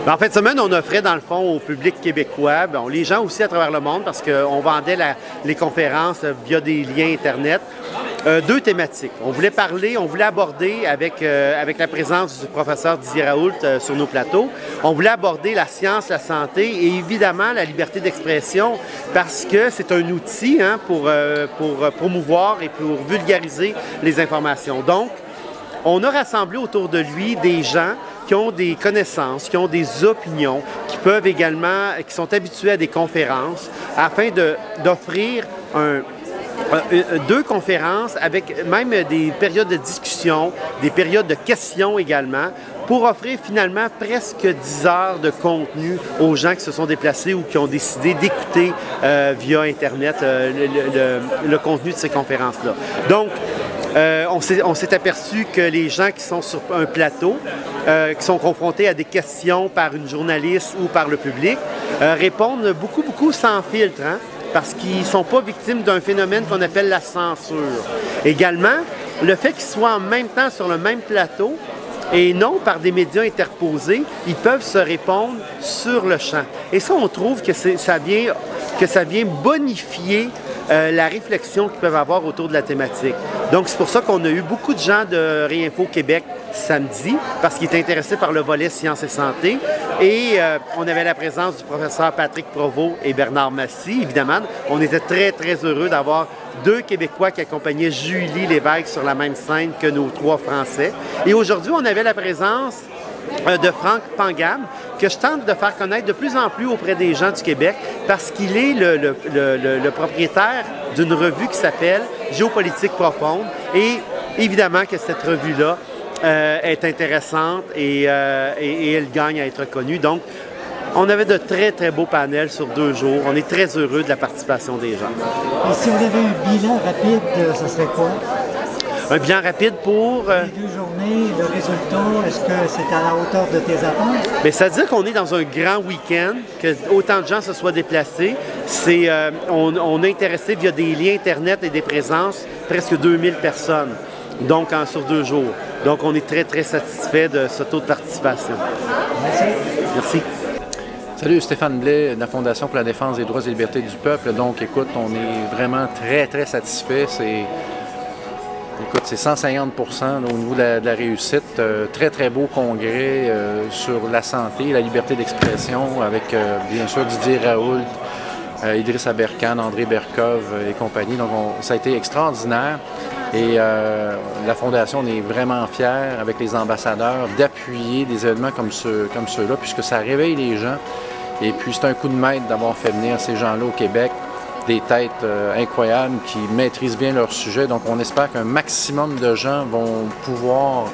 En fin de semaine, on offrait dans le fond au public québécois, les gens aussi à travers le monde, parce qu'on vendait les conférences via des liens Internet, deux thématiques. On voulait aborder avec la présence du professeur Didier Raoult sur nos plateaux, on voulait aborder la science, la santé et évidemment la liberté d'expression parce que c'est un outil pour promouvoir et pour vulgariser les informations. Donc, on a rassemblé autour de lui des gens qui ont des connaissances, qui ont des opinions, qui sont habitués à des conférences, afin d'offrir deux conférences avec même des périodes de discussion, des périodes de questions également, pour offrir finalement presque 10 heures de contenu aux gens qui se sont déplacés ou qui ont décidé d'écouter via Internet le contenu de ces conférences-là. Donc, on s'est aperçu que les gens qui sont sur un plateau, qui sont confrontés à des questions par une journaliste ou par le public, répondent beaucoup sans filtre, parce qu'ils ne sont pas victimes d'un phénomène qu'on appelle la censure. Également, le fait qu'ils soient en même temps sur le même plateau et non par des médias interposés, ils peuvent se répondre sur le champ. Et ça, on trouve que ça vient bonifier la réflexion qu'ils peuvent avoir autour de la thématique. Donc, c'est pour ça qu'on a eu beaucoup de gens de Réinfo Québec samedi, parce qu'ils étaient intéressés par le volet sciences et santé. Et on avait la présence du professeur Patrick Provost et Bernard Massy, évidemment. On était très heureux d'avoir deux Québécois qui accompagnaient Julie Lévesque sur la même scène que nos trois Français. Et aujourd'hui, on avait la présence de Franck Pangam, que je tente de faire connaître de plus en plus auprès des gens du Québec, parce qu'il est le propriétaire d'une revue qui s'appelle Géopolitique profonde. Et évidemment que cette revue-là est intéressante et elle gagne à être connue. Donc, on avait de très beaux panels sur 2 jours. On est très heureux de la participation des gens. Et si on avait un bilan rapide, ce serait quoi? Un bilan rapide pour... Les 2 journées, le résultat, est-ce que c'est à la hauteur de tes attentes? Bien, ça veut dire qu'on est dans un grand week-end, que autant de gens se soient déplacés. On a intéressé via des liens Internet et des présences presque 2000 personnes, donc sur 2 jours. Donc, on est très satisfait de ce taux de participation. Merci. Salut, Stéphane Blais de la Fondation pour la défense des droits et libertés du peuple. Donc, écoute, on est vraiment très satisfait. C'est 150 % au niveau de la réussite. Très beau congrès sur la santé, la liberté d'expression avec, bien sûr, Didier Raoult, Idriss Aberkan, André Berkov et compagnie. Donc, ça a été extraordinaire. Et la Fondation, on est vraiment fiers, avec les ambassadeurs, d'appuyer des événements comme ceux-là, puisque ça réveille les gens. Et puis, c'est un coup de maître d'avoir fait venir ces gens-là au Québec, des têtes incroyables qui maîtrisent bien leur sujet. Donc, on espère qu'un maximum de gens vont pouvoir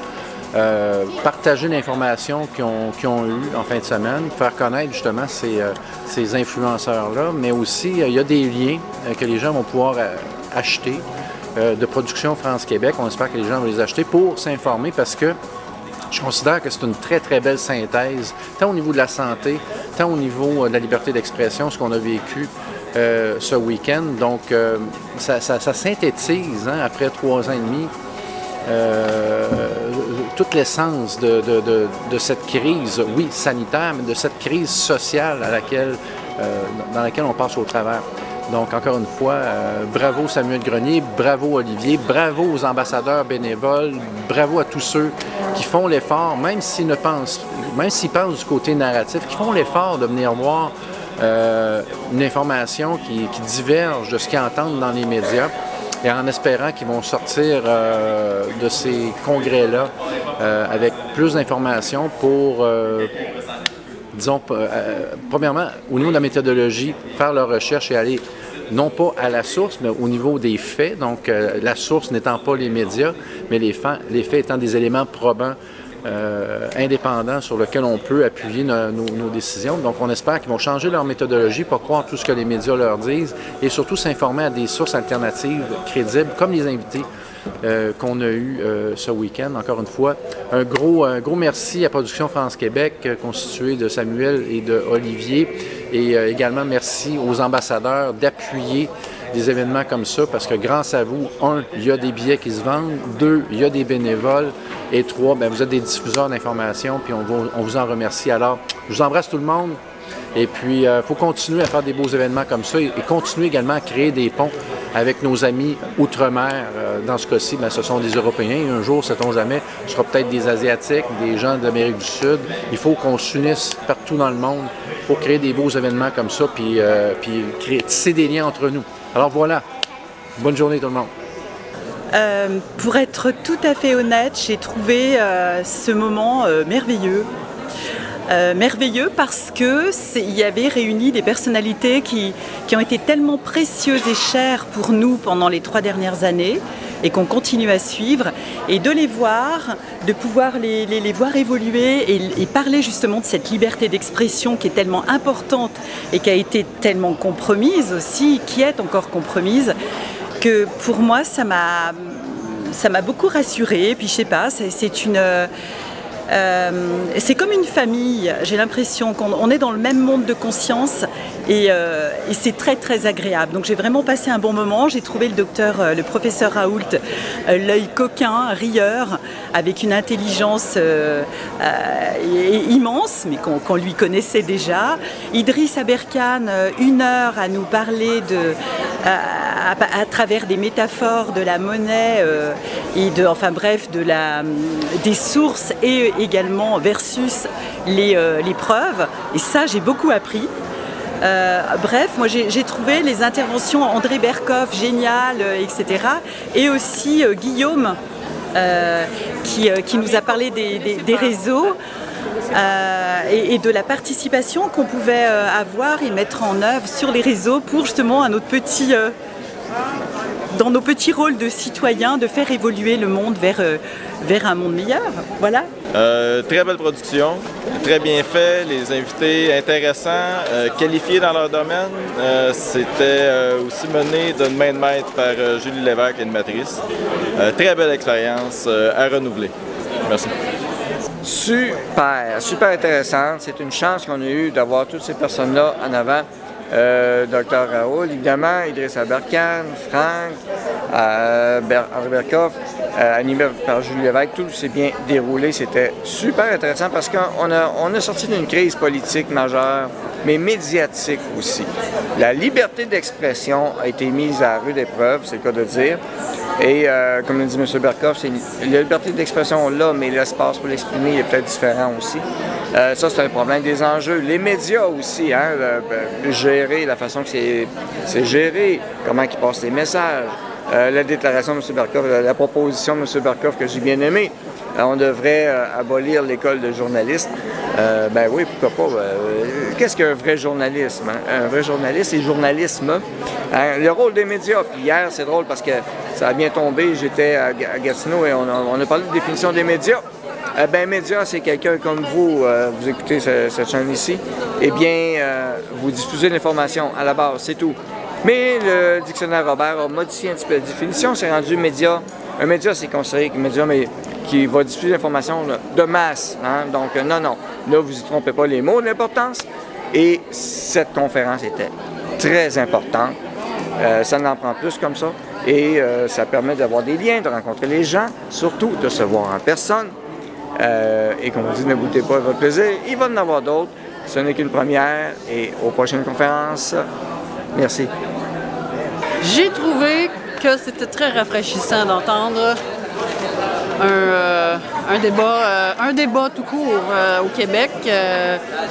partager l'information qu'ils ont eue en fin de semaine, faire connaître justement ces influenceurs-là, mais aussi, il y a des liens que les gens vont pouvoir acheter de production France-Québec. On espère que les gens vont les acheter pour s'informer parce que je considère que c'est une très belle synthèse, tant au niveau de la santé, tant au niveau de la liberté d'expression, ce qu'on a vécu ce week-end. Donc, ça synthétise, après 3 ans et demi, toute l'essence de cette crise, oui, sanitaire, mais de cette crise sociale dans laquelle on passe au travers. Donc, encore une fois, bravo Samuel Grenier, bravo Olivier, bravo aux ambassadeurs bénévoles, bravo à tous ceux qui font l'effort, même s'ils pensent du côté narratif, qui font l'effort de venir voir une information qui diverge de ce qu'ils entendent dans les médias, et en espérant qu'ils vont sortir de ces congrès-là avec plus d'informations pour... disons, premièrement, au niveau de la méthodologie, faire leur recherche et aller non pas à la source, mais au niveau des faits. Donc, la source n'étant pas les médias, mais les faits étant des éléments probants, indépendants sur lesquels on peut appuyer nos décisions. Donc, on espère qu'ils vont changer leur méthodologie, pas croire tout ce que les médias leur disent et surtout s'informer à des sources alternatives crédibles, comme les invités qu'on a eu ce week-end. Encore une fois, un gros merci à Production France-Québec, constituée de Samuel et de Olivier. Et également merci aux ambassadeurs d'appuyer des événements comme ça, parce que grâce à vous, 1, il y a des billets qui se vendent, 2, il y a des bénévoles, et 3, bien, vous êtes des diffuseurs d'informations, puis on vous en remercie. Alors, je vous embrasse tout le monde, et puis il faut continuer à faire des beaux événements comme ça, et continuer également à créer des ponts avec nos amis outre-mer. Dans ce cas-ci, bien, ce sont des Européens, et un jour, sait-on jamais, ce sera peut-être des Asiatiques, des gens de l'Amérique du Sud. Il faut qu'on s'unisse partout dans le monde pour créer des beaux événements comme ça, puis tisser des liens entre nous. Alors voilà, bonne journée tout le monde. Pour être tout à fait honnête, j'ai trouvé ce moment merveilleux. Merveilleux parce qu'il y avait réuni des personnalités qui ont été tellement précieuses et chères pour nous pendant les 3 dernières années et qu'on continue à suivre, et de les voir, de pouvoir les voir évoluer et parler justement de cette liberté d'expression qui est tellement importante et qui a été tellement compromise aussi, qui est encore compromise, que pour moi ça m'a beaucoup rassurée. Et puis je sais pas, c'est comme une famille. J'ai l'impression qu'on est dans le même monde de conscience, et c'est très très agréable. Donc j'ai vraiment passé un bon moment. J'ai trouvé le professeur Raoult, l'œil coquin, rieur, avec une intelligence immense, mais qu'on lui connaissait déjà. Idriss Aberkane, 1 heure à nous parler à travers des métaphores de la monnaie et enfin bref, des sources, et également versus les preuves. Et ça, j'ai beaucoup appris. Bref, moi j'ai trouvé les interventions André Berkoff géniales, etc. Et aussi Guillaume qui nous a parlé des réseaux et de la participation qu'on pouvait avoir et mettre en œuvre sur les réseaux pour justement dans nos petits rôles de citoyens, de faire évoluer le monde vers un monde meilleur. Voilà. Très belle production, très bien fait, les invités intéressants, qualifiés dans leur domaine. C'était aussi mené d'une main de maître par Julie Lévesque, animatrice. Très belle expérience à renouveler. Merci. Super intéressant. C'est une chance qu'on a eue d'avoir toutes ces personnes-là en avant. Dr Raoult, évidemment, Idriss Aberkane, Franck, André Berkoff, animé par Julie Lévesque. Tout s'est bien déroulé. C'était super intéressant parce qu'on a sorti d'une crise politique majeure, mais médiatique aussi. La liberté d'expression a été mise à rude épreuve, c'est le cas de dire. Et comme l'a dit M. Berkoff, la liberté d'expression là, mais l'espace pour l'exprimer est peut-être différent aussi. Ça, c'est un problème des enjeux. Les médias aussi, hein, gérer la façon que c'est géré, comment ils passent les messages. La déclaration de M. Berkoff, la proposition de M. Berkoff que j'ai bien aimée. On devrait abolir l'école de journalistes. Ben oui, pourquoi pas. Qu'est-ce qu'un vrai journalisme? Hein? Un vrai journaliste, c'est journalisme. Hein? Le rôle des médias. Puis hier, c'est drôle parce que ça a bien tombé. J'étais à Gatineau et on a parlé de définition des médias. Ben, média, c'est quelqu'un comme vous, vous écoutez cette chaîne ici, eh bien, vous diffusez l'information à la base, c'est tout. Mais le dictionnaire Robert a modifié un petit peu la définition, c'est rendu média. Un média, c'est considéré comme un média, mais qui va diffuser l'information de masse. Hein? Donc, non, là, vous ne trompez pas les mots de l'importance. Et cette conférence était très importante. Ça en prend plus comme ça. Et ça permet d'avoir des liens, de rencontrer les gens, surtout de se voir en personne. Et comme on dit, ne goûtez pas votre plaisir, il va en avoir d'autres. Ce n'est qu'une première et aux prochaines conférences. Merci. J'ai trouvé que c'était très rafraîchissant d'entendre un débat tout court au Québec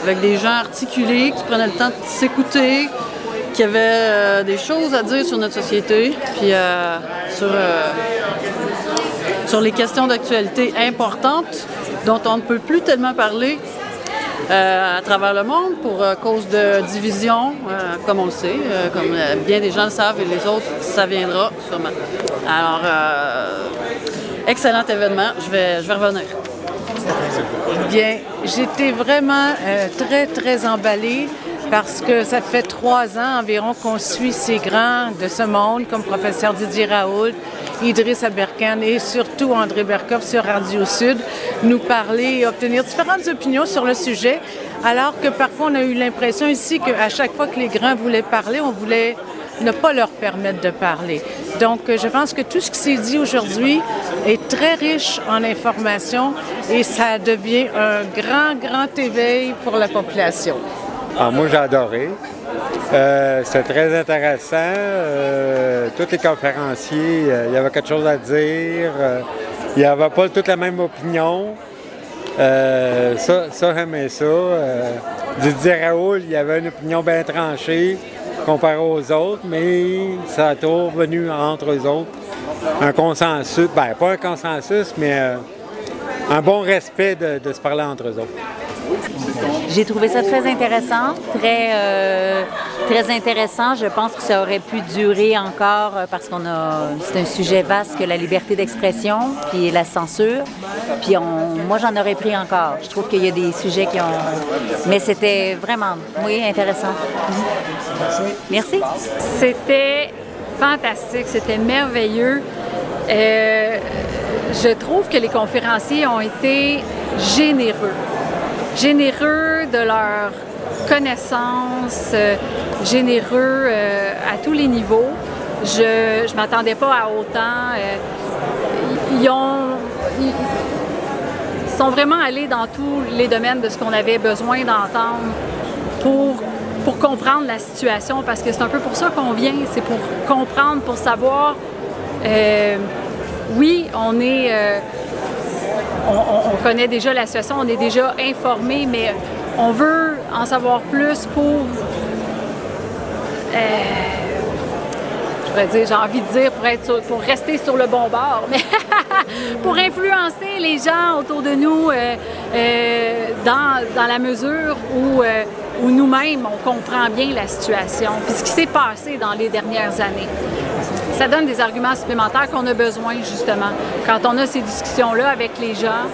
avec des gens articulés qui prenaient le temps de s'écouter, qui avaient des choses à dire sur notre société, puis sur les questions d'actualité importantes dont on ne peut plus tellement parler à travers le monde pour cause de division, comme on le sait, comme bien des gens le savent et les autres, ça viendra sûrement. Alors, excellent événement, je vais revenir. Bien, j'étais vraiment très emballée parce que ça fait 3 ans environ qu'on suit ces grands de ce monde, comme professeur Didier Raoult, Idriss Aberkane et surtout André Berkoff sur Radio Sud, nous parler et obtenir différentes opinions sur le sujet, alors que parfois on a eu l'impression ici qu'à chaque fois que les grands voulaient parler, on voulait ne pas leur permettre de parler. Donc, je pense que tout ce qui s'est dit aujourd'hui est très riche en informations et ça devient un grand éveil pour la population. Ah, moi, j'ai adoré. C'est très intéressant. Tous les conférenciers, il y avait quelque chose à dire. Il n'y avait pas toute la même opinion. Ça, j'aimais ça. Didier Raoult, il y avait une opinion bien tranchée comparé aux autres, mais ça a toujours venu entre eux autres. Un consensus, bien pas un consensus, mais un bon respect de se parler entre eux autres. J'ai trouvé ça très intéressant, très intéressant. Je pense que ça aurait pu durer encore parce c'est un sujet vaste que la liberté d'expression, puis la censure. Puis moi, j'en aurais pris encore. Je trouve qu'il y a des sujets qui ont... Mais c'était vraiment, oui, intéressant. Merci. C'était fantastique, c'était merveilleux. Je trouve que les conférenciers ont été généreux de leur connaissance, généreux à tous les niveaux. Je ne m'attendais pas à autant. Ils sont vraiment allés dans tous les domaines de ce qu'on avait besoin d'entendre pour comprendre la situation, parce que c'est un peu pour ça qu'on vient, c'est pour comprendre, pour savoir. Oui, on connaît déjà la situation, on est déjà informé, mais on veut en savoir plus pour, j'ai envie de dire pour rester sur le bon bord, mais pour influencer les gens autour de nous dans la mesure où nous-mêmes, on comprend bien la situation, puis ce qui s'est passé dans les dernières années. Ça donne des arguments supplémentaires qu'on a besoin, justement, quand on a ces discussions-là avec les gens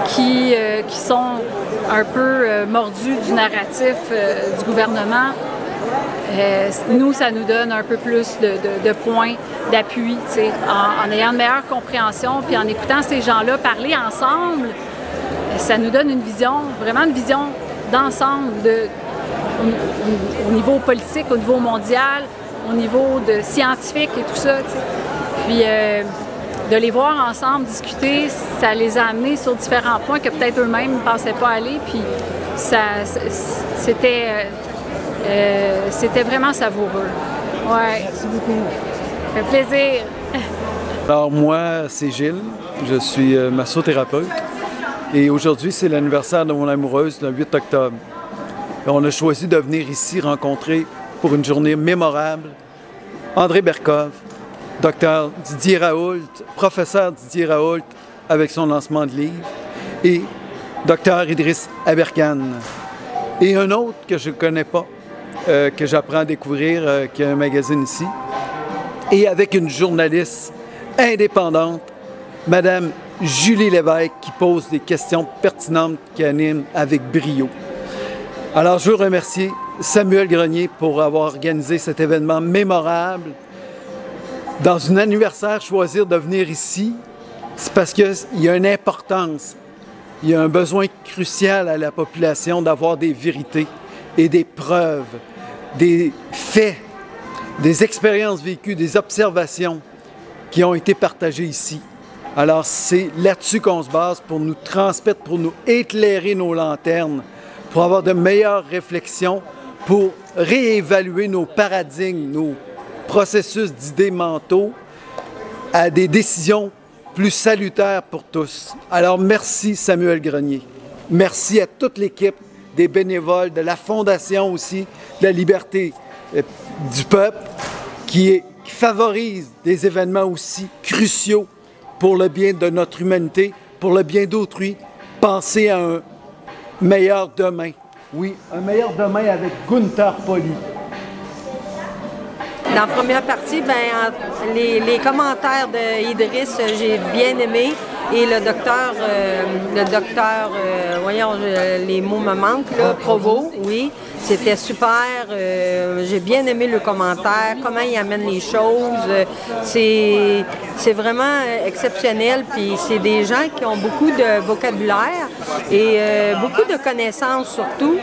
qui sont un peu mordus du narratif du gouvernement. Nous, ça nous donne un peu plus de points d'appui, en ayant une meilleure compréhension, puis en écoutant ces gens-là parler ensemble, ça nous donne une vision, vraiment une vision d'ensemble au niveau politique, au niveau mondial, au niveau scientifique et tout ça. Puis de les voir ensemble discuter, ça les a amenés sur différents points que peut-être eux-mêmes ne pensaient pas aller. Puis c'était vraiment savoureux. Ouais. Merci beaucoup. Ça fait plaisir. Alors moi, c'est Gilles, je suis massothérapeute et aujourd'hui c'est l'anniversaire de mon amoureuse le 8 octobre. Et on a choisi de venir ici rencontrer pour une journée mémorable André Berkoff, Dr Didier Raoult, professeur Didier Raoult avec son lancement de livre et Dr Idriss Aberkane. Et un autre que je ne connais pas, que j'apprends à découvrir, qui a un magazine ici, et avec une journaliste indépendante, Madame Julie Lévesque, qui pose des questions pertinentes, qui anime avec brio. Alors, je veux remercier Samuel Grenier pour avoir organisé cet événement mémorable. Dans un anniversaire, choisir de venir ici, c'est parce qu'il y a une importance, il y a un besoin crucial à la population d'avoir des vérités et des preuves, des faits, des expériences vécues, des observations qui ont été partagées ici. Alors, c'est là-dessus qu'on se base pour nous transmettre, pour nous éclairer nos lanternes, pour avoir de meilleures réflexions, pour réévaluer nos paradigmes, nos processus d'idées mentaux à des décisions plus salutaires pour tous. Alors, merci Samuel Grenier. Merci à toute l'équipe des bénévoles, de la Fondation aussi, de la liberté du peuple, qui favorise des événements aussi cruciaux pour le bien de notre humanité, pour le bien d'autrui. Pensez à un meilleur demain. Oui, un meilleur demain avec Gunther Pauli. Dans la première partie, les commentaires d'Idriss, j'ai bien aimé. et le docteur, voyons, les mots me manquent, là, Provo, oui. C'était super. J'ai bien aimé le commentaire, comment il amène les choses. C'est vraiment exceptionnel. Puis c'est des gens qui ont beaucoup de vocabulaire et beaucoup de connaissances surtout.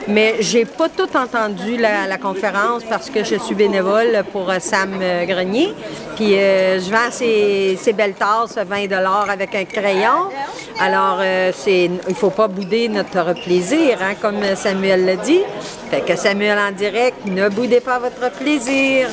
Mais j'ai pas tout entendu la conférence parce que je suis bénévole pour Sam Grenier. Puis je vends ces belles tasses, 20 $ avec un crayon. Alors, il ne faut pas bouder notre plaisir, hein, comme Samuel l'a dit. Fait que Samuel en direct, ne boudez pas votre plaisir.